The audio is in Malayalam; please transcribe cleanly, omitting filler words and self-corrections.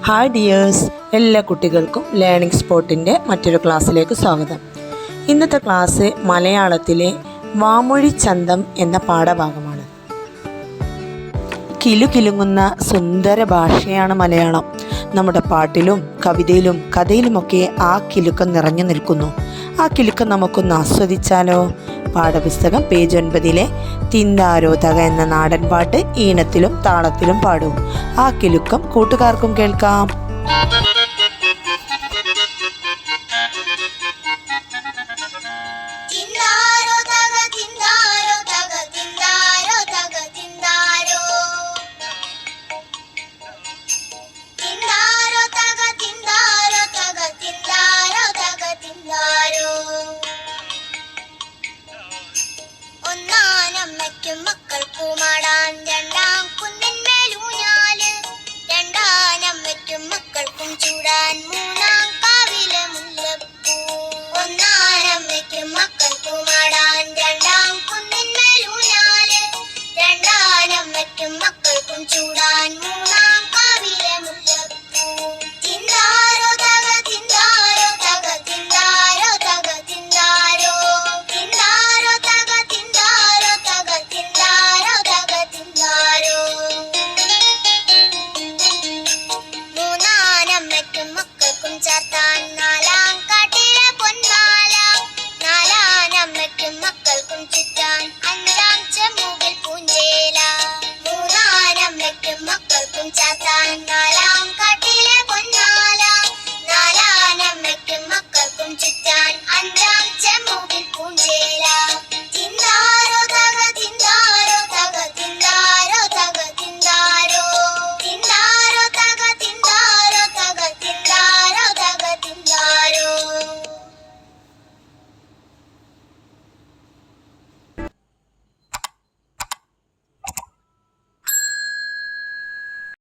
ഹായ് ഡിയേഴ്സ്, എല്ലാ കുട്ടികൾക്കും ലേണിംഗ് സ്പോട്ടിൻ്റെ മറ്റൊരു ക്ലാസ്സിലേക്ക് സ്വാഗതം. ഇന്നത്തെ ക്ലാസ് മലയാളത്തിലെ വാമൊഴി ചന്തം എന്ന പാഠഭാഗമാണ്. കിലുകിലുങ്ങുന്ന സുന്ദര ഭാഷയാണ് മലയാളം. നമ്മുടെ പാട്ടിലും കവിതയിലും കഥയിലുമൊക്കെ ആ കിലുക്കം നിറഞ്ഞു നിൽക്കുന്നു. ആ കിലുക്കം നമുക്കൊന്ന് ആസ്വദിച്ചാലോ? പാഠപുസ്തകം പേജ് 9 തിന്താരോ തക എന്ന നാടൻ പാട്ട് ഈണത്തിലും താളത്തിലും പാടും. ആ കിലുക്കം കൂട്ടുകാർക്കും കേൾക്കാം. ഒന്നാനമ്മയ്ക്കും മക്കൾക്കുമാടാൻ രണ്ടാം കുന്നിന്മേലൂഞ്ഞാല്, രണ്ടാനമ്മയ്ക്കും മക്കൾക്കും ചൂടാൻ മൂന്നാം കാവിലെ മുല്ലപ്പൂ. ഒന്നാനമ്മയ്ക്കും മക്കൾക്കുമാടാൻ രണ്ടാം കുന്നിന്മേലൂഞ്ഞാല്, രണ്ടാനമ്മയ്ക്കും മക്കൾക്കും ചൂടാൻ മൂന്നാം കാവിലെ മുല്ലപ്പൂ. തിന്താരോ തക തിന്താരോ തക തിന്താരോ തക തിന്താരോ, തിന്താരോ തക തിന്താരോ തക തിന്താരോ തക തിന്താരോ. മൂന്നാനമ്മയ്ക്കും മക്കൾക്കും ചേർത്താൻ നാലാ